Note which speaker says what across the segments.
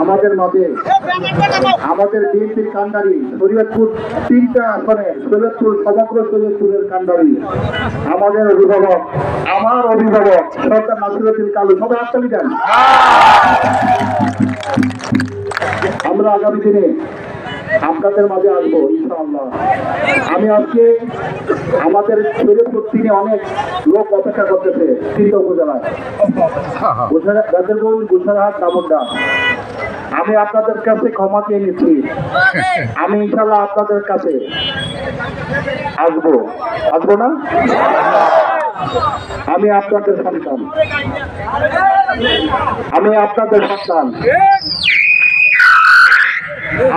Speaker 1: আমাদের মাঝে আমাদের বিএনপির কান্ডারি শরীয়তপুর 3টা আসনে শরীয়তপুর সমগ্র শরীয়তপুরের কান্ডারি আমাদের অভিভাবক আমার অভিভাবক সরকার নাসিরউদ্দিন কালু সবাই হাততালি দেন। আমরা আগামী দিনে আপনাদের মাঝে আসবো ইনশাআল্লাহ। আমি আজকে আমাদের শরীয়তপুর 3-এ অনেক লোক অপেক্ষা করতেছে 3টা উপজেলায় গাজীপুর, গুলশানহাট, দামোদর। আমি আপনাদের কাছে ক্ষমা চেয়ে নিচ্ছি। আমি ইনশাআল্লাহ আপনাদের কাছে আসবো না? আমি আপনাদের সন্তান,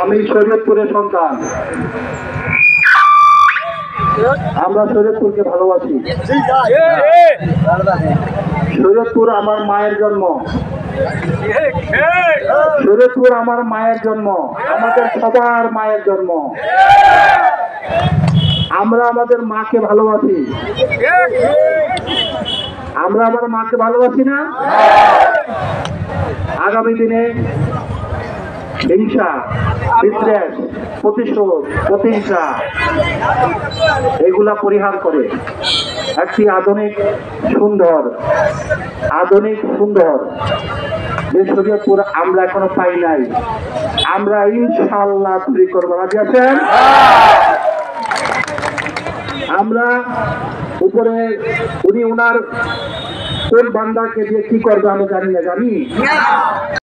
Speaker 1: আমি শরীয়তপুরের সন্তান। আমরা শরীয়তপুরকে ভালোবাসি। শরীয়তপুর আমার মায়ের জন্ম, শরীয়তপুর আমার মায়ের জন্ম, আমাদের সবার মায়ের জন্ম। আমরা আমাদের মাকে ভালোবাসি। আমরা আমার মাকে ভালোবাসি না? আগামী দিনে হিংসা, বিদ্বেষ, প্রতিশোধ, প্রতিহিংসা এগুলা পরিহার করে একটি আধুনিক সুন্দর যে শরীয়তপুর আমরা এখনো পাই নাই, আমরা ইনশাআল্লাহ তৈরি করবো। রাজি আছেন? আমরা উপরে উনি ওনার কোন বান্দাকে দিয়ে কি করবে আমি জানি না।